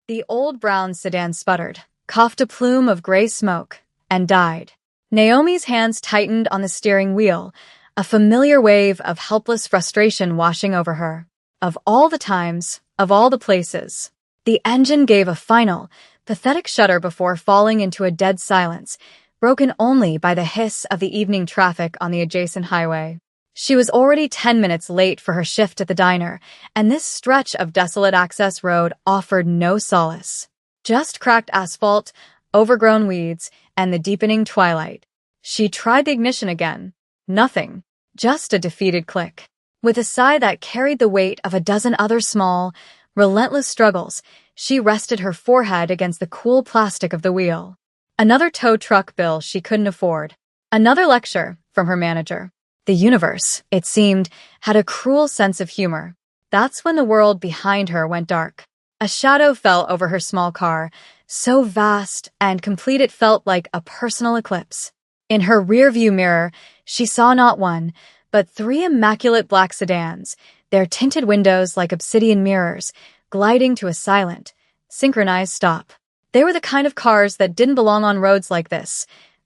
The old brown sedan sputtered, coughed a plume of gray smoke, and died. Naomi's hands tightened on the steering wheel, a familiar wave of helpless frustration washing over her. Of all the times, of all the places. The engine gave a final, pathetic shudder before falling into a dead silence, broken only by the hiss of the evening traffic on the adjacent highway. She was already 10 minutes late for her shift at the diner, and this stretch of desolate access road offered no solace. Just cracked asphalt, overgrown weeds, and the deepening twilight. She tried the ignition again. Nothing. Just a defeated click. With a sigh that carried the weight of a dozen other small, relentless struggles, she rested her forehead against the cool plastic of the wheel. Another tow truck bill she couldn't afford. Another lecture from her manager. The universe, it seemed, had a cruel sense of humor. That's when the world behind her went dark. A shadow fell over her small car, so vast and complete it felt like a personal eclipse. In her rearview mirror, she saw not one, but 3 immaculate black sedans, their tinted windows like obsidian mirrors, gliding to a silent, synchronized stop. They were the kind of cars that didn't belong on roads like this.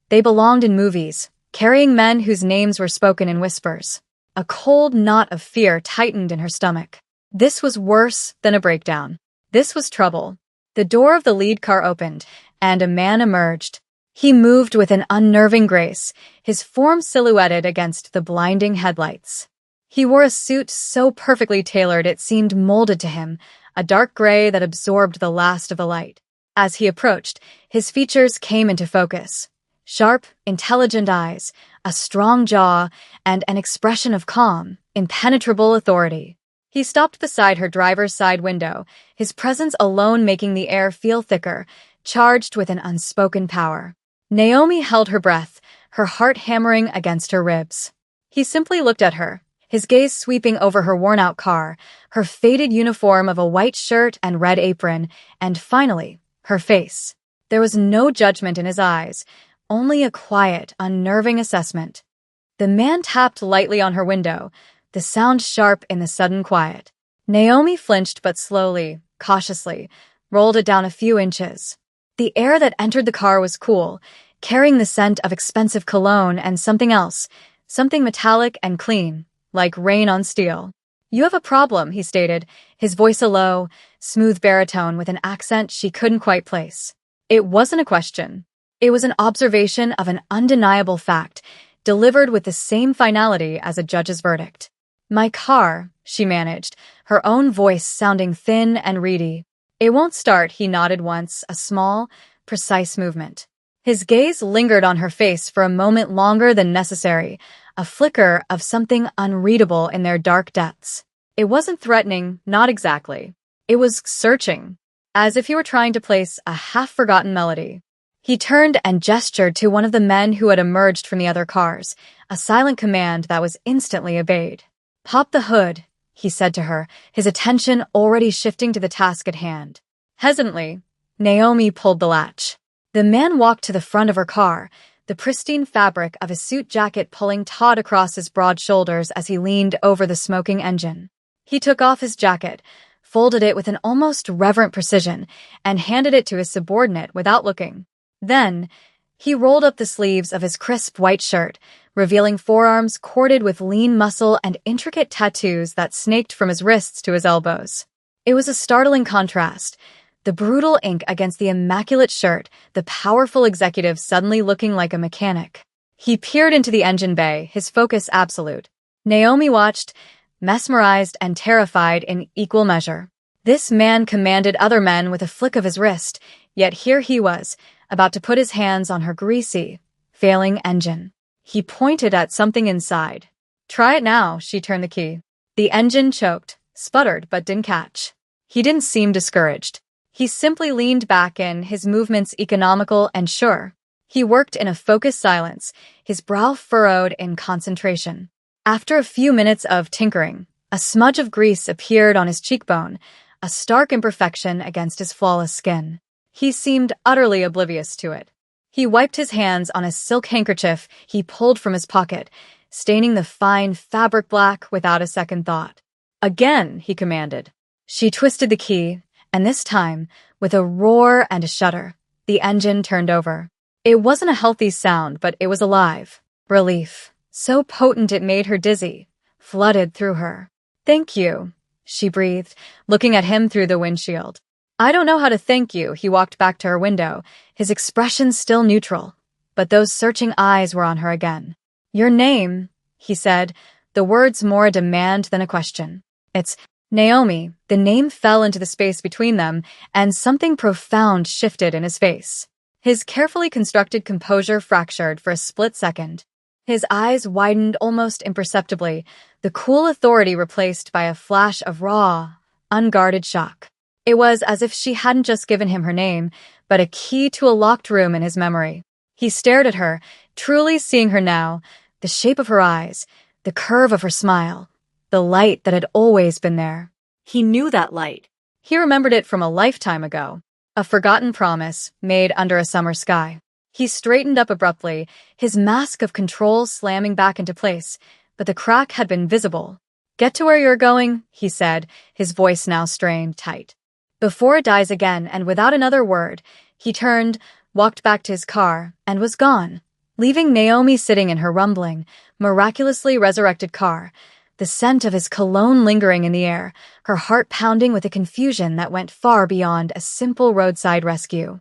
They belonged in movies, carrying men whose names were spoken in whispers. A cold knot of fear tightened in her stomach. This was worse than a breakdown. This was trouble. The door of the lead car opened, and a man emerged. He moved with an unnerving grace, his form silhouetted against the blinding headlights. He wore a suit so perfectly tailored it seemed molded to him, a dark gray that absorbed the last of the light. As he approached, his features came into focus. Sharp, intelligent eyes, a strong jaw, and an expression of calm, impenetrable authority. He stopped beside her driver's side window, his presence alone making the air feel thicker, charged with an unspoken power. Naomi held her breath, her heart hammering against her ribs. He simply looked at her, his gaze sweeping over her worn-out car, her faded uniform of a white shirt and red apron, and finally, her face. There was no judgment in his eyes, only a quiet, unnerving assessment. The man tapped lightly on her window, the sound sharp in the sudden quiet. Naomi flinched but slowly, cautiously, rolled it down a few inches. The air that entered the car was cool, carrying the scent of expensive cologne and something else, something metallic and clean, like rain on steel. "You have a problem," he stated, his voice a low, smooth baritone with an accent she couldn't quite place. It wasn't a question. It was an observation of an undeniable fact, delivered with the same finality as a judge's verdict. "My car," she managed, her own voice sounding thin and reedy. "It won't start," he nodded once, a small, precise movement. His gaze lingered on her face for a moment longer than necessary, a flicker of something unreadable in their dark depths. It wasn't threatening, not exactly. It was searching, as if he were trying to place a half-forgotten melody. He turned and gestured to one of the men who had emerged from the other cars, a silent command that was instantly obeyed. "Pop the hood," he said to her, his attention already shifting to the task at hand. Hesitantly, Naomi pulled the latch. The man walked to the front of her car, the pristine fabric of his suit jacket pulling taut across his broad shoulders as he leaned over the smoking engine. He took off his jacket, folded it with an almost reverent precision, and handed it to his subordinate without looking. Then, he rolled up the sleeves of his crisp white shirt, revealing forearms corded with lean muscle and intricate tattoos that snaked from his wrists to his elbows. It was a startling contrast. The brutal ink against the immaculate shirt, the powerful executive suddenly looking like a mechanic. He peered into the engine bay, his focus absolute. Naomi watched, mesmerized and terrified in equal measure. This man commanded other men with a flick of his wrist, yet here he was, about to put his hands on her greasy, failing engine. He pointed at something inside. "Try it now," she turned the key. The engine choked, sputtered but didn't catch. He didn't seem discouraged. He simply leaned back in, his movements economical and sure. He worked in a focused silence, his brow furrowed in concentration. After a few minutes of tinkering, a smudge of grease appeared on his cheekbone, a stark imperfection against his flawless skin. He seemed utterly oblivious to it. He wiped his hands on a silk handkerchief he pulled from his pocket, staining the fine fabric black without a second thought. "Again," he commanded. She twisted the key, And this time, with a roar and a shudder, the engine turned over. It wasn't a healthy sound, but it was alive. Relief, so potent it made her dizzy, flooded through her. "Thank you," she breathed, looking at him through the windshield. "I don't know how to thank you." He walked back to her window, his expression still neutral, but those searching eyes were on her again. "Your name," he said, the words more a demand than a question. "It's Naomi." The name fell into the space between them, and something profound shifted in his face. His carefully constructed composure fractured for a split second. His eyes widened almost imperceptibly, the cool authority replaced by a flash of raw, unguarded shock. It was as if she hadn't just given him her name, but a key to a locked room in his memory. He stared at her, truly seeing her now, the shape of her eyes, the curve of her smile, the light that had always been there. He knew that light. He remembered it from a lifetime ago, a forgotten promise made under a summer sky. He straightened up abruptly, his mask of control slamming back into place, but the crack had been visible. "Get to where you're going," he said, his voice now strained tight. Before it dies again, and without another word, he turned, walked back to his car, and was gone, leaving Naomi sitting in her rumbling, miraculously resurrected car, the scent of his cologne lingering in the air, her heart pounding with a confusion that went far beyond a simple roadside rescue.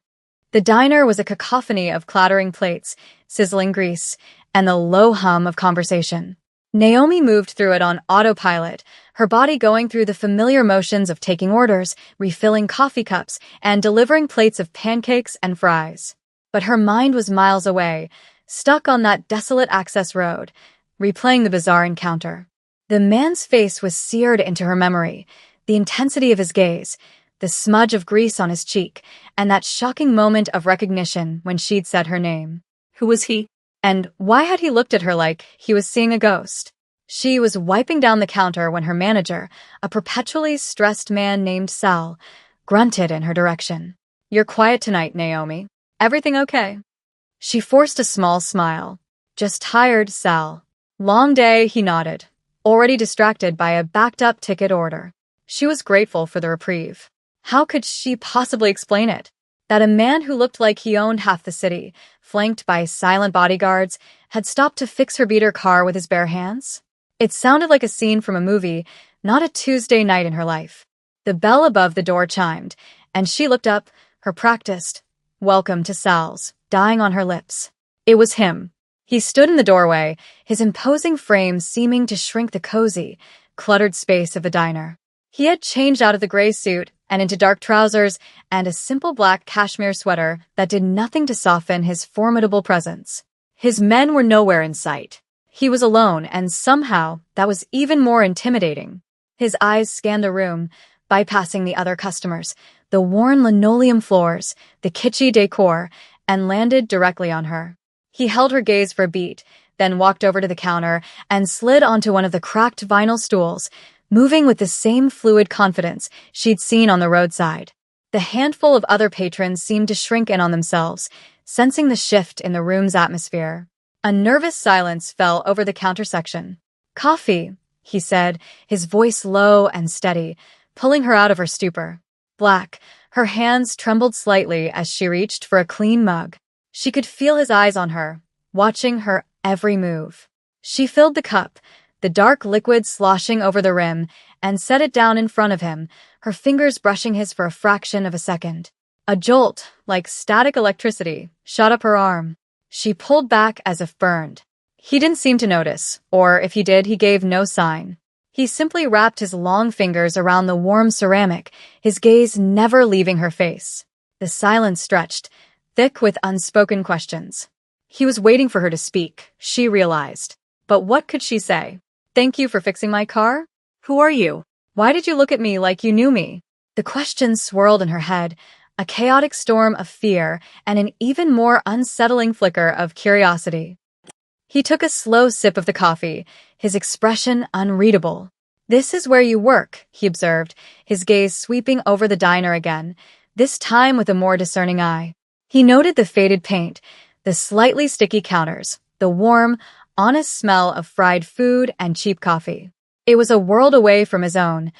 The diner was a cacophony of clattering plates, sizzling grease, and the low hum of conversation. Naomi moved through it on autopilot, her body going through the familiar motions of taking orders, refilling coffee cups, and delivering plates of pancakes and fries. But her mind was miles away, stuck on that desolate access road, replaying the bizarre encounter. The man's face was seared into her memory, the intensity of his gaze, the smudge of grease on his cheek, and that shocking moment of recognition when she'd said her name. Who was he? And why had he looked at her like he was seeing a ghost? She was wiping down the counter when her manager, a perpetually stressed man named Sal, grunted in her direction. "You're quiet tonight, Naomi. Everything okay?" She forced a small smile. "Just tired, Sal." "Long day," he nodded, already distracted by a backed-up ticket order. She was grateful for the reprieve. How could she possibly explain it? That a man who looked like he owned half the city, flanked by silent bodyguards, had stopped to fix her beater car with his bare hands? It sounded like a scene from a movie, not a Tuesday night in her life. The bell above the door chimed, and she looked up, her practiced "Welcome to Sal's" dying on her lips. It was him. He stood in the doorway, his imposing frame seeming to shrink the cozy, cluttered space of the diner. He had changed out of the gray suit and into dark trousers and a simple black cashmere sweater that did nothing to soften his formidable presence. His men were nowhere in sight. He was alone, and somehow that was even more intimidating. His eyes scanned the room, bypassing the other customers, the worn linoleum floors, the kitschy decor, and landed directly on her. He held her gaze for a beat, then walked over to the counter and slid onto one of the cracked vinyl stools, moving with the same fluid confidence she'd seen on the roadside. The handful of other patrons seemed to shrink in on themselves, sensing the shift in the room's atmosphere. A nervous silence fell over the counter section. "Coffee," he said, his voice low and steady, pulling her out of her stupor. Black, her hands trembled slightly as she reached for a clean mug. She could feel his eyes on her, watching her every move. She filled the cup, the dark liquid sloshing over the rim, and set it down in front of him, her fingers brushing his for a fraction of a second. A jolt, like static electricity, shot up her arm. She pulled back as if burned. He didn't seem to notice, or if he did, he gave no sign. He simply wrapped his long fingers around the warm ceramic, his gaze never leaving her face. The silence stretched, thick with unspoken questions. He was waiting for her to speak, she realized. But what could she say? "Thank you for fixing my car? Who are you? Why did you look at me like you knew me?" The questions swirled in her head, a chaotic storm of fear and an even more unsettling flicker of curiosity. He took a slow sip of the coffee, his expression unreadable. "This is where you work," he observed, his gaze sweeping over the diner again, this time with a more discerning eye. He noted the faded paint, the slightly sticky counters, the warm, honest smell of fried food and cheap coffee. It was a world away from his own,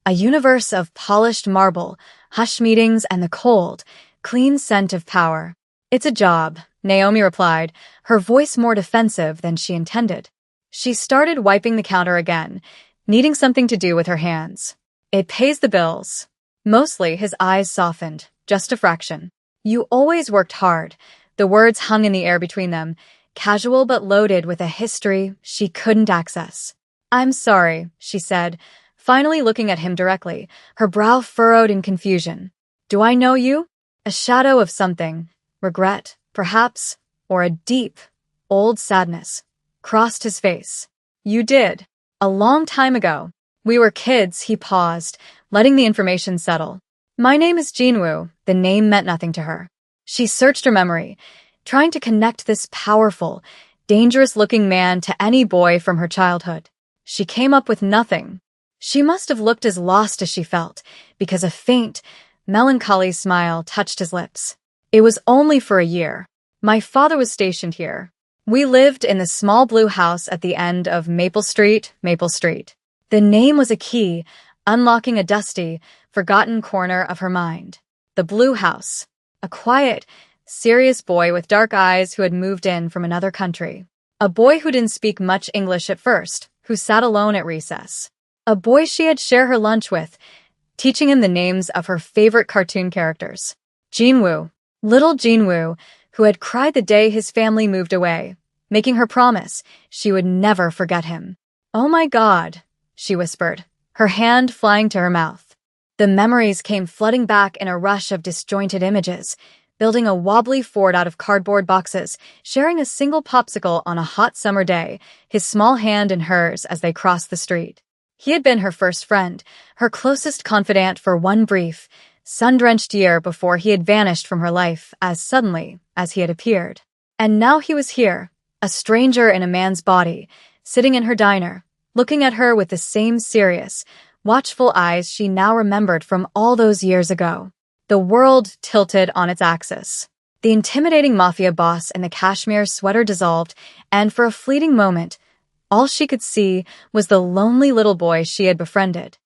A universe of polished marble, hushed meetings, and the cold, clean scent of power. It's a job, Naomi replied, her voice more defensive than she intended. She started wiping the counter again, needing something to do with her hands. It pays the bills. Mostly, his eyes softened, just a fraction. You always worked hard. The words hung in the air between them, casual but loaded with a history she couldn't access. I'm sorry, she said, finally looking at him directly, her brow furrowed in confusion. Do I know you? A shadow of something, regret, perhaps, or a deep, old sadness, crossed his face. You did. A long time ago. We were kids, he paused, letting the information settle. My name is Jinwoo. The name meant nothing to her. She searched her memory, trying to connect this powerful, dangerous-looking man to any boy from her childhood. She came up with nothing. She must have looked as lost as she felt, because a faint, melancholy smile touched his lips. It was only for a year. My father was stationed here. We lived in the small blue house at the end of Maple Street, Maple Street. The name was a key, unlocking a dusty, forgotten corner of her mind. The blue house. A quiet, serious boy with dark eyes who had moved in from another country. A boy who didn't speak much English at first, who sat alone at recess. A boy she had shared her lunch with, teaching him the names of her favorite cartoon characters. Jinwoo. Little Jinwoo, who had cried the day his family moved away, making her promise she would never forget him. Oh my God, she whispered, her hand flying to her mouth. The memories came flooding back in a rush of disjointed images, building a wobbly fort out of cardboard boxes, sharing a single popsicle on a hot summer day, his small hand in hers as they crossed the street. He had been her first friend, her closest confidant for one brief, sun-drenched year before he had vanished from her life as suddenly as he had appeared. And now he was here, a stranger in a man's body, sitting in her diner, looking at her with the same serious, watchful eyes she now remembered from all those years ago. The world tilted on its axis. The intimidating Mafia boss in the cashmere sweater dissolved, and for a fleeting moment, all she could see was the lonely little boy she had befriended.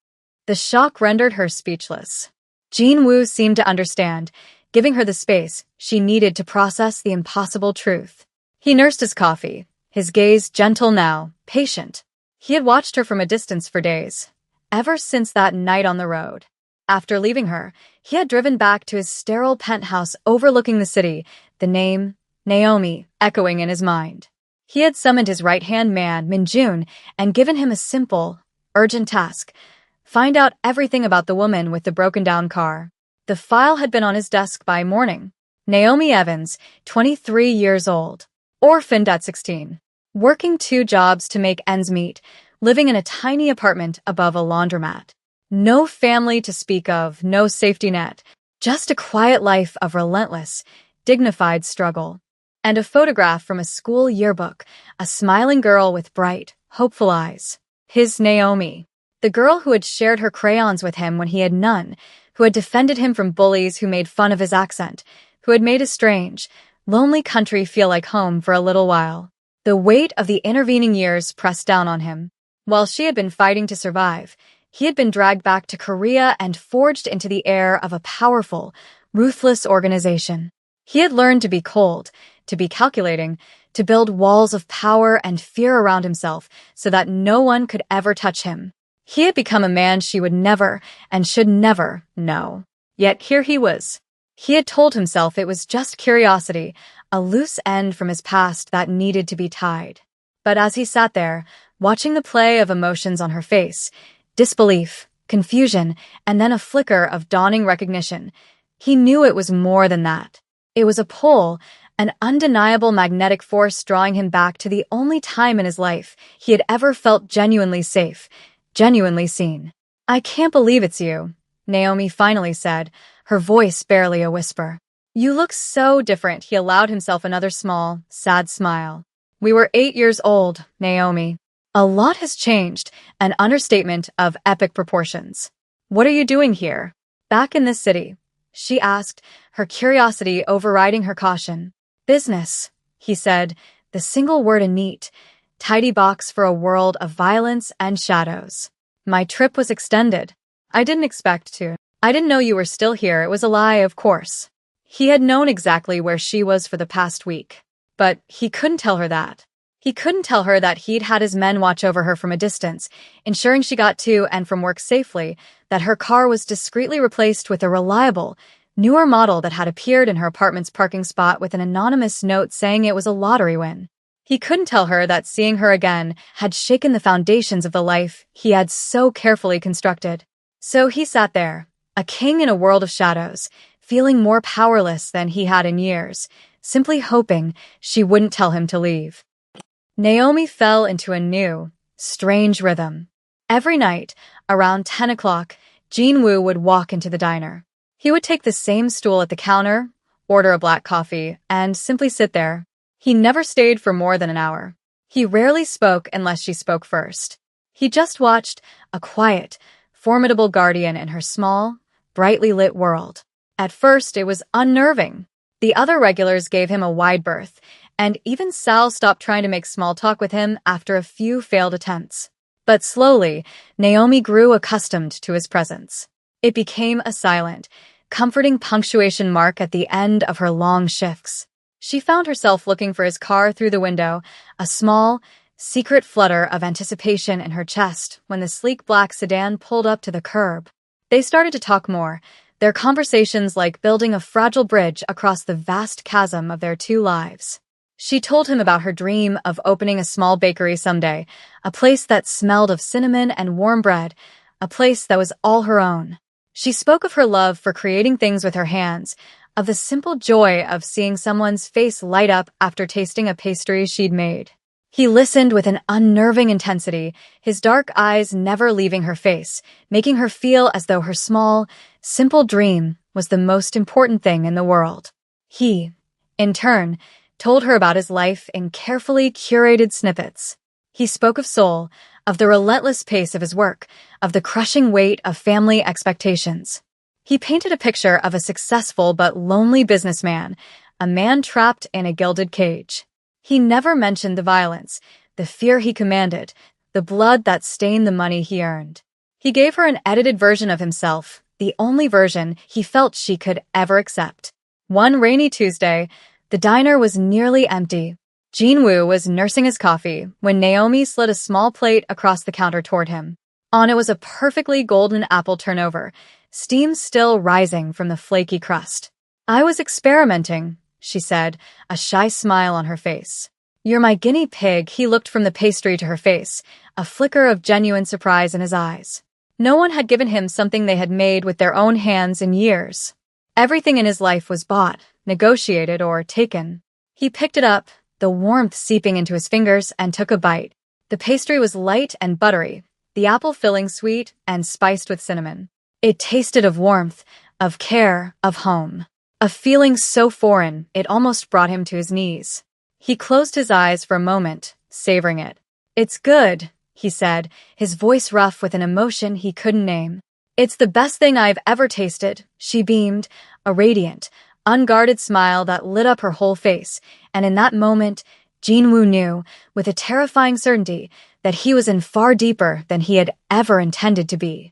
The shock rendered her speechless. Jinwoo seemed to understand, giving her the space she needed to process the impossible truth. He nursed his coffee, his gaze gentle now, patient. He had watched her from a distance for days, ever since that night on the road. After leaving her, he had driven back to his sterile penthouse overlooking the city, the name, Naomi, echoing in his mind. He had summoned his right-hand man, Minjun, and given him a simple, urgent task: find out everything about the woman with the broken-down car. The file had been on his desk by morning. Naomi Evans, 23 years old, orphaned at 16, working 2 jobs to make ends meet, living in a tiny apartment above a laundromat. No family to speak of, no safety net, just a quiet life of relentless, dignified struggle. And a photograph from a school yearbook, a smiling girl with bright, hopeful eyes. His Naomi. The girl who had shared her crayons with him when he had none, who had defended him from bullies who made fun of his accent, who had made a strange, lonely country feel like home for a little while. The weight of the intervening years pressed down on him. While she had been fighting to survive, he had been dragged back to Korea and forged into the air of a powerful, ruthless organization. He had learned to be cold, to be calculating, to build walls of power and fear around himself so that no one could ever touch him. He had become a man she would never and should never know. Yet here he was. He had told himself it was just curiosity, a loose end from his past that needed to be tied. But as he sat there, watching the play of emotions on her face, disbelief, confusion, and then a flicker of dawning recognition, he knew it was more than that. It was a pull, an undeniable magnetic force drawing him back to the only time in his life he had ever felt genuinely safe, genuinely seen. I can't believe it's you, Naomi finally said, her voice barely a whisper. You look so different. He allowed himself another small, sad smile. We were 8 years old, Naomi. A lot has changed, an understatement of epic proportions. What are you doing here? Back in this city, she asked, her curiosity overriding her caution. Business, he said, the single word a neat, tidy box for a world of violence and shadows. My trip was extended. I didn't expect to. I didn't know you were still here. It was a lie, of course. He had known exactly where she was for the past week. But he couldn't tell her that. He couldn't tell her that he'd had his men watch over her from a distance, ensuring she got to and from work safely, that her car was discreetly replaced with a reliable, newer model that had appeared in her apartment's parking spot with an anonymous note saying it was a lottery win. He couldn't tell her that seeing her again had shaken the foundations of the life he had so carefully constructed. So he sat there, a king in a world of shadows, feeling more powerless than he had in years, simply hoping she wouldn't tell him to leave. Naomi fell into a new, strange rhythm. Every night, around 10 o'clock, Jin-woo would walk into the diner. He would take the same stool at the counter, order a black coffee, and simply sit there. He never stayed for more than an hour. He rarely spoke unless she spoke first. He just watched, a quiet, formidable guardian in her small, brightly lit world. At first, it was unnerving. The other regulars gave him a wide berth, and even Sal stopped trying to make small talk with him after a few failed attempts. But slowly, Naomi grew accustomed to his presence. It became a silent, comforting punctuation mark at the end of her long shifts. She found herself looking for his car through the window, a small, secret flutter of anticipation in her chest when the sleek black sedan pulled up to the curb. They started to talk more, their conversations like building a fragile bridge across the vast chasm of their two lives. She told him about her dream of opening a small bakery someday, a place that smelled of cinnamon and warm bread, a place that was all her own. She spoke of her love for creating things with her hands, of the simple joy of seeing someone's face light up after tasting a pastry she'd made. He listened with an unnerving intensity, his dark eyes never leaving her face, making her feel as though her small, simple dream was the most important thing in the world. He, in turn, told her about his life in carefully curated snippets. He spoke of Seoul, of the relentless pace of his work, of the crushing weight of family expectations. He painted a picture of a successful but lonely businessman, a man trapped in a gilded cage. He never mentioned the violence, the fear he commanded, the blood that stained the money he earned. He gave her an edited version of himself, the only version he felt she could ever accept. One rainy Tuesday, the diner was nearly empty. Jin-woo was nursing his coffee when Naomi slid a small plate across the counter toward him. On it was a perfectly golden apple turnover, steam still rising from the flaky crust. "I was experimenting," she said, a shy smile on her face. "You're my guinea pig." He looked from the pastry to her face, a flicker of genuine surprise in his eyes. No one had given him something they had made with their own hands in years. Everything in his life was bought, negotiated, or taken. He picked it up, the warmth seeping into his fingers, and took a bite. The pastry was light and buttery, the apple filling sweet and spiced with cinnamon. It tasted of warmth, of care, of home. A feeling so foreign, it almost brought him to his knees. He closed his eyes for a moment, savoring it. "It's good," he said, his voice rough with an emotion he couldn't name. "It's the best thing I've ever tasted," she beamed, a radiant, unguarded smile that lit up her whole face, and in that moment, Jin-woo knew, with a terrifying certainty, that he was in far deeper than he had ever intended to be.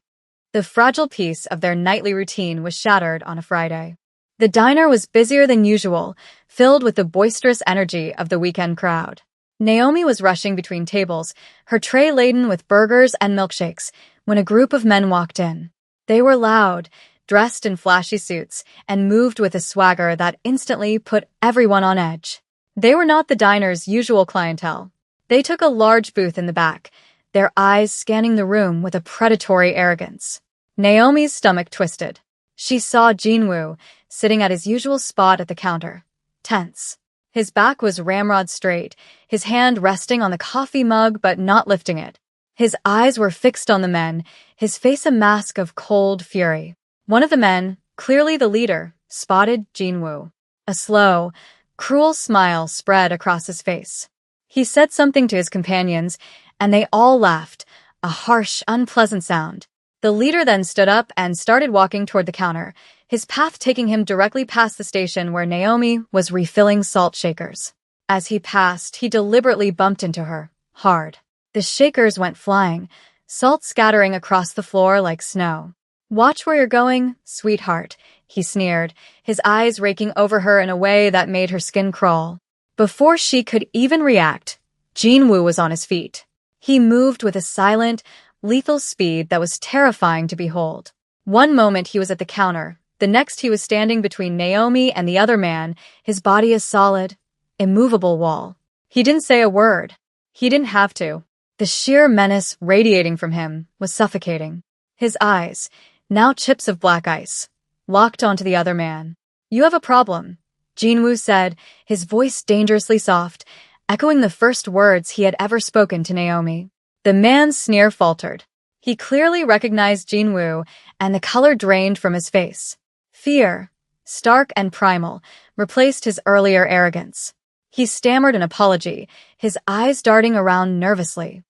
The fragile peace of their nightly routine was shattered on a Friday. The diner was busier than usual, filled with the boisterous energy of the weekend crowd. Naomi was rushing between tables, her tray laden with burgers and milkshakes, when a group of men walked in. They were loud, dressed in flashy suits, and moved with a swagger that instantly put everyone on edge. They were not the diner's usual clientele. They took a large booth in the back, their eyes scanning the room with a predatory arrogance. Naomi's stomach twisted. She saw Jin-woo, sitting at his usual spot at the counter, tense. His back was ramrod straight, his hand resting on the coffee mug but not lifting it. His eyes were fixed on the men, his face a mask of cold fury. One of the men, clearly the leader, spotted Jin-woo. A slow, cruel smile spread across his face. He said something to his companions, and they all laughed, a harsh, unpleasant sound. The leader then stood up and started walking toward the counter, his path taking him directly past the station where Naomi was refilling salt shakers. As he passed, he deliberately bumped into her, hard. The shakers went flying, salt scattering across the floor like snow. Watch where you're going, sweetheart, he sneered, his eyes raking over her in a way that made her skin crawl. Before she could even react, Jinwoo was on his feet. He moved with a silent, lethal speed that was terrifying to behold. One moment he was at the counter, the next he was standing between Naomi and the other man, his body a solid, immovable wall. He didn't say a word. He didn't have to. The sheer menace radiating from him was suffocating. His eyes, now chips of black ice, locked onto the other man. "You have a problem," Jinwoo said, his voice dangerously soft, echoing the first words he had ever spoken to Naomi. The man's sneer faltered. He clearly recognized Jinwoo, and the color drained from his face. Fear, stark and primal, replaced his earlier arrogance. He stammered an apology, his eyes darting around nervously.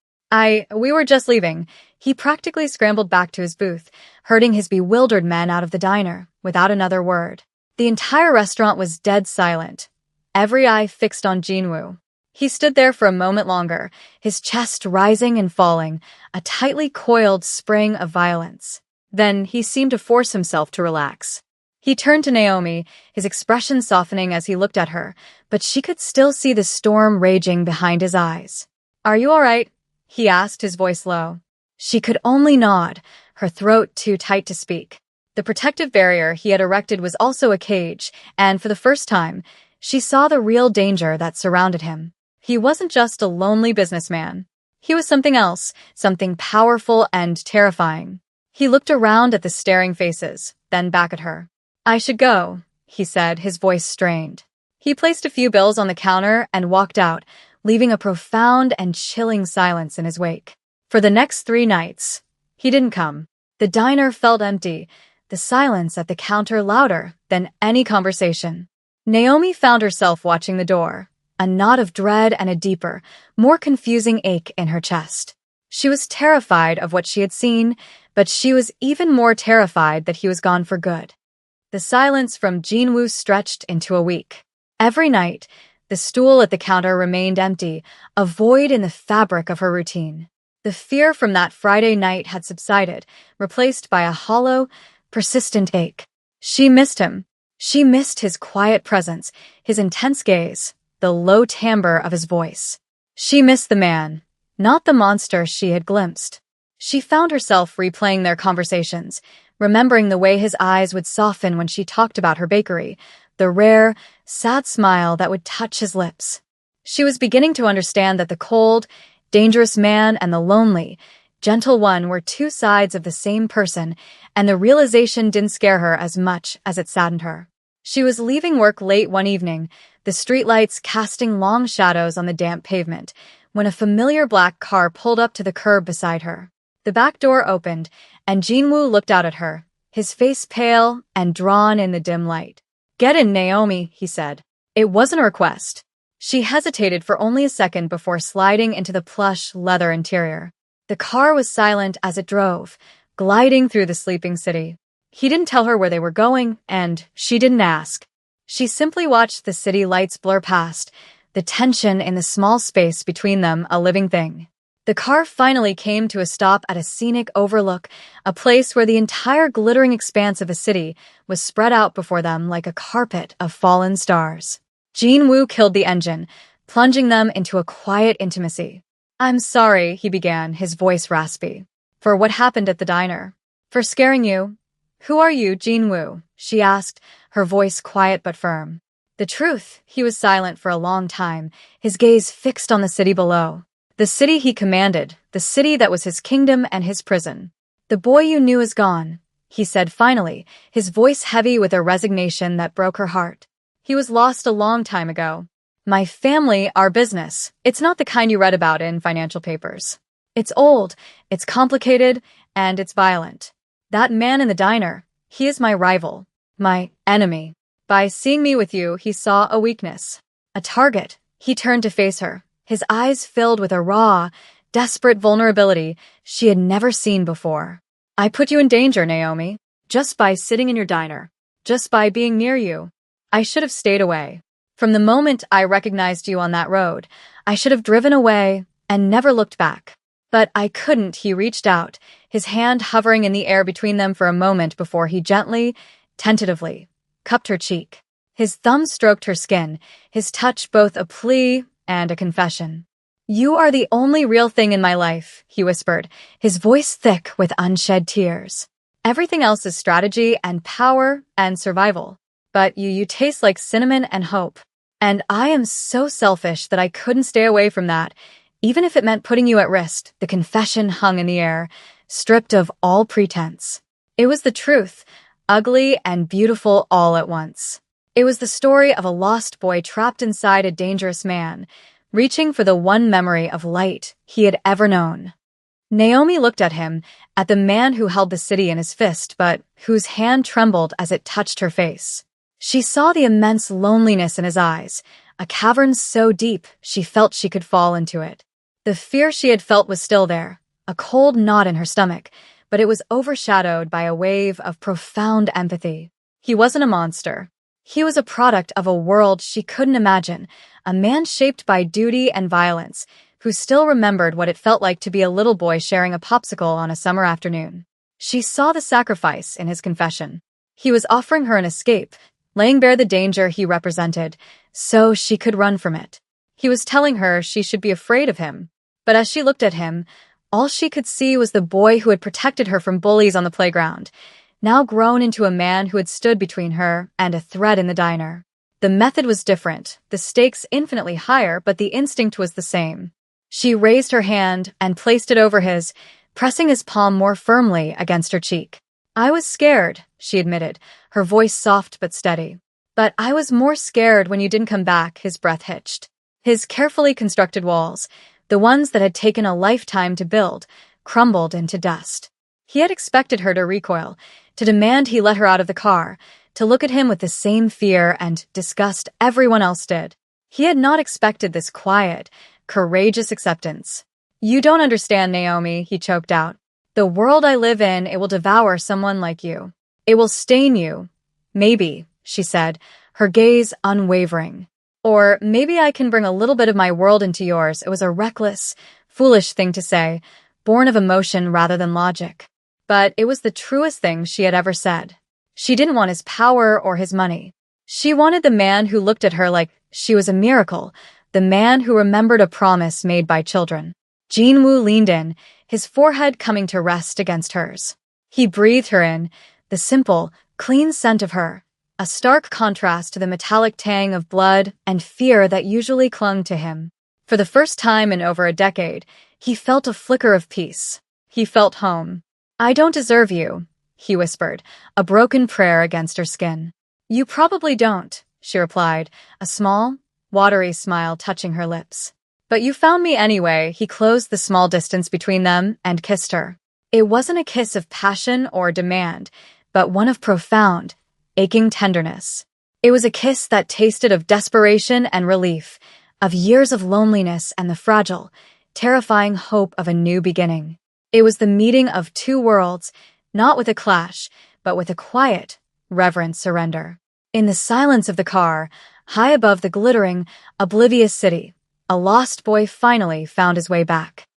We were just leaving." He practically scrambled back to his booth, herding his bewildered men out of the diner, without another word. The entire restaurant was dead silent, every eye fixed on Jinwoo. He stood there for a moment longer, his chest rising and falling, a tightly coiled spring of violence. Then he seemed to force himself to relax. He turned to Naomi, his expression softening as he looked at her, but she could still see the storm raging behind his eyes. "Are you all right?" he asked, his voice low. She could only nod, her throat too tight to speak. The protective barrier he had erected was also a cage, and for the first time, she saw the real danger that surrounded him. He wasn't just a lonely businessman. He was something else, something powerful and terrifying. He looked around at the staring faces, then back at her. "I should go," he said, his voice strained. He placed a few bills on the counter and walked out, leaving a profound and chilling silence in his wake. For the next 3 nights, he didn't come. The diner felt empty, the silence at the counter louder than any conversation. Naomi found herself watching the door, a knot of dread and a deeper, more confusing ache in her chest. She was terrified of what she had seen, but she was even more terrified that he was gone for good. The silence from Jinwoo stretched into a week. Every night, the stool at the counter remained empty, a void in the fabric of her routine. The fear from that Friday night had subsided, replaced by a hollow, persistent ache. She missed him. She missed his quiet presence, his intense gaze, the low timbre of his voice. She missed the man, not the monster she had glimpsed. She found herself replaying their conversations, remembering the way his eyes would soften when she talked about her bakery, the rare, sad smile that would touch his lips. She was beginning to understand that the cold, dangerous man and the lonely, gentle one were 2 sides of the same person, and the realization didn't scare her as much as it saddened her. She was leaving work late one evening, the streetlights casting long shadows on the damp pavement, when a familiar black car pulled up to the curb beside her. The back door opened, and Jinwoo looked out at her, his face pale and drawn in the dim light. "Get in, Naomi," he said. It wasn't a request. She hesitated for only a second before sliding into the plush leather interior. The car was silent as it drove, gliding through the sleeping city. He didn't tell her where they were going, and she didn't ask. She simply watched the city lights blur past, the tension in the small space between them a living thing. The car finally came to a stop at a scenic overlook, a place where the entire glittering expanse of a city was spread out before them like a carpet of fallen stars. Jinwoo killed the engine, plunging them into a quiet intimacy. "I'm sorry," he began, his voice raspy, "for what happened at the diner. For scaring you." "Who are you, Jinwoo?" she asked, her voice quiet but firm. The truth, he was silent for a long time, his gaze fixed on the city below. The city he commanded, the city that was his kingdom and his prison. "The boy you knew is gone," he said finally, his voice heavy with a resignation that broke her heart. "He was lost a long time ago. My family, our business, it's not the kind you read about in financial papers. It's old, it's complicated, and it's violent. That man in the diner, he is my rival, my enemy. By seeing me with you, he saw a weakness, a target." He turned to face her, his eyes filled with a raw, desperate vulnerability she had never seen before. "I put you in danger, Naomi, just by sitting in your diner, just by being near you. I should have stayed away. From the moment I recognized you on that road, I should have driven away and never looked back. But I couldn't, he reached out, his hand hovering in the air between them for a moment before he gently, tentatively, cupped her cheek. His thumb stroked her skin, his touch both a plea and a confession. "You are the only real thing in my life," he whispered, his voice thick with unshed tears. "Everything else is strategy and power and survival. But you taste like cinnamon and hope. And I am so selfish that I couldn't stay away from that, even if it meant putting you at risk." The confession hung in the air, stripped of all pretense. It was the truth, ugly and beautiful all at once. It was the story of a lost boy trapped inside a dangerous man, reaching for the one memory of light he had ever known. Naomi looked at him, at the man who held the city in his fist but whose hand trembled as it touched her face. She saw the immense loneliness in his eyes, a cavern so deep she felt she could fall into it. The fear she had felt was still there, a cold knot in her stomach, but it was overshadowed by a wave of profound empathy. He wasn't a monster. He was a product of a world she couldn't imagine, a man shaped by duty and violence, who still remembered what it felt like to be a little boy sharing a popsicle on a summer afternoon. She saw the sacrifice in his confession. He was offering her an escape, laying bare the danger he represented, so she could run from it. He was telling her she should be afraid of him, but as she looked at him, all she could see was the boy who had protected her from bullies on the playground, now grown into a man who had stood between her and a threat in the diner. The method was different, the stakes infinitely higher, but the instinct was the same. She raised her hand and placed it over his, pressing his palm more firmly against her cheek. "I was scared," she admitted, her voice soft but steady. "But I was more scared when you didn't come back." His breath hitched. His carefully constructed walls, the ones that had taken a lifetime to build, crumbled into dust. He had expected her to recoil, to demand he let her out of the car, to look at him with the same fear and disgust everyone else did. He had not expected this quiet, courageous acceptance. "You don't understand, Naomi," he choked out. "The world I live in, it will devour someone like you. It will stain you. Maybe," she said, her gaze unwavering. "Or maybe I can bring a little bit of my world into yours." It was a reckless, foolish thing to say, born of emotion rather than logic. But it was the truest thing she had ever said. She didn't want his power or his money. She wanted the man who looked at her like she was a miracle, the man who remembered a promise made by children. Jinwoo leaned in, his forehead coming to rest against hers. He breathed her in, the simple, clean scent of her, a stark contrast to the metallic tang of blood and fear that usually clung to him. For the first time in over a decade, he felt a flicker of peace. He felt home. "I don't deserve you," he whispered, a broken prayer against her skin. "You probably don't," she replied, a small, watery smile touching her lips. "But you found me anyway." He closed the small distance between them and kissed her. It wasn't a kiss of passion or demand, but one of profound, aching tenderness. It was a kiss that tasted of desperation and relief, of years of loneliness and the fragile, terrifying hope of a new beginning. It was the meeting of two worlds, not with a clash, but with a quiet, reverent surrender. In the silence of the car, high above the glittering, oblivious city, a lost boy finally found his way back.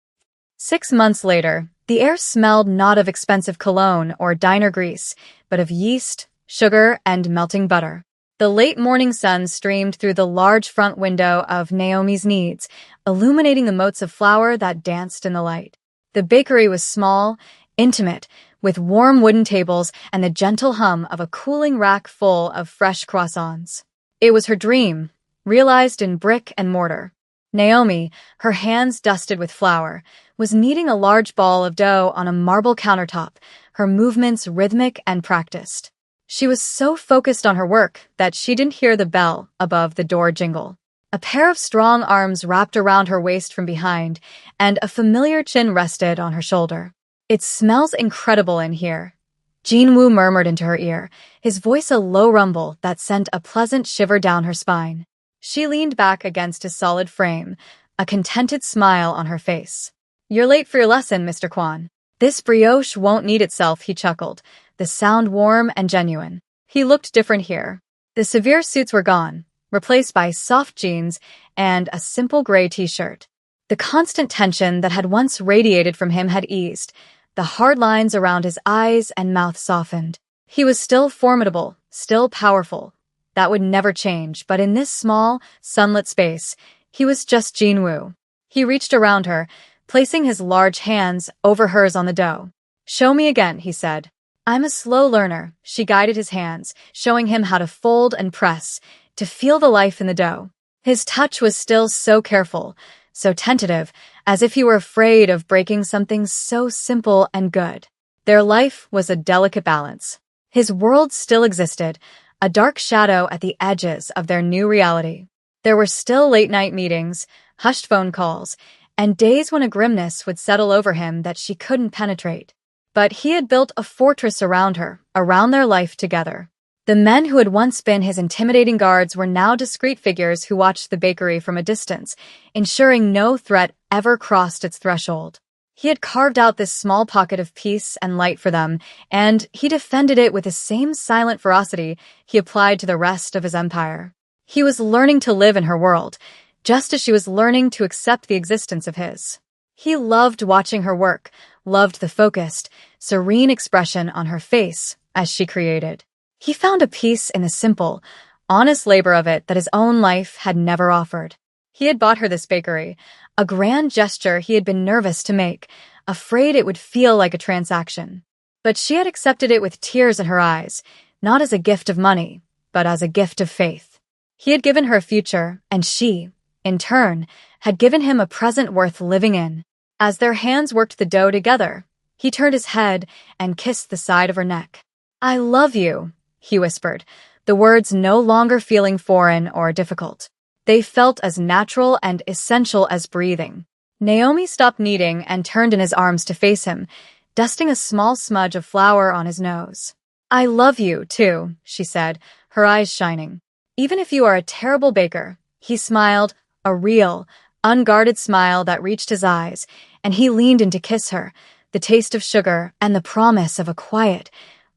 6 months later, the air smelled not of expensive cologne or diner grease, but of yeast, sugar, and melting butter. The late morning sun streamed through the large front window of Naomi's Needs, illuminating the motes of flour that danced in the light. The bakery was small, intimate, with warm wooden tables and the gentle hum of a cooling rack full of fresh croissants. It was her dream, realized in brick and mortar. Naomi, her hands dusted with flour, was kneading a large ball of dough on a marble countertop, her movements rhythmic and practiced. She was so focused on her work that she didn't hear the bell above the door jingle. A pair of strong arms wrapped around her waist from behind, and a familiar chin rested on her shoulder. "It smells incredible in here," Jinwoo murmured into her ear, his voice a low rumble that sent a pleasant shiver down her spine. She leaned back against his solid frame, a contented smile on her face. "You're late for your lesson, Mr. Kwan." "This brioche won't knead itself," he chuckled, the sound warm and genuine. He looked different here. The severe suits were gone, replaced by soft jeans and a simple gray t-shirt. The constant tension that had once radiated from him had eased. The hard lines around his eyes and mouth softened. He was still formidable, still powerful. That would never change, but in this small, sunlit space, he was just Jinwoo. He reached around her, placing his large hands over hers on the dough. "Show me again," he said. "I'm a slow learner." She guided his hands, showing him how to fold and press, to feel the life in the dough. His touch was still so careful, so tentative, as if he were afraid of breaking something so simple and good. Their life was a delicate balance. His world still existed, a dark shadow at the edges of their new reality. There were still late-night meetings, hushed phone calls, and days when a grimness would settle over him that she couldn't penetrate. But he had built a fortress around her, around their life together. The men who had once been his intimidating guards were now discreet figures who watched the bakery from a distance, ensuring no threat ever crossed its threshold. He had carved out this small pocket of peace and light for them, and he defended it with the same silent ferocity he applied to the rest of his empire. He was learning to live in her world, just as she was learning to accept the existence of his. He loved watching her work, loved the focused, serene expression on her face as she created. He found a peace in the simple, honest labor of it that his own life had never offered. He had bought her this bakery, a grand gesture he had been nervous to make, afraid it would feel like a transaction. But she had accepted it with tears in her eyes, not as a gift of money, but as a gift of faith. He had given her a future, and she, in turn, had given him a present worth living in. As their hands worked the dough together, he turned his head and kissed the side of her neck. "I love you," he whispered, the words no longer feeling foreign or difficult. They felt as natural and essential as breathing. Naomi stopped kneading and turned in his arms to face him, dusting a small smudge of flour on his nose. "I love you, too," she said, her eyes shining. "Even if you are a terrible baker," he smiled, a real, unguarded smile that reached his eyes, and he leaned in to kiss her, the taste of sugar and the promise of a quiet,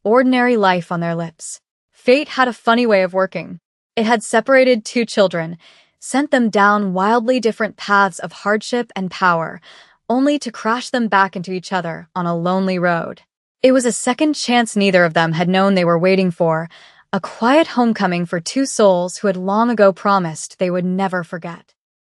ordinary life on their lips. Fate had a funny way of working. It had separated two children, sent them down wildly different paths of hardship and power, only to crash them back into each other on a lonely road. It was a second chance neither of them had known they were waiting for, a quiet homecoming for two souls who had long ago promised they would never forget.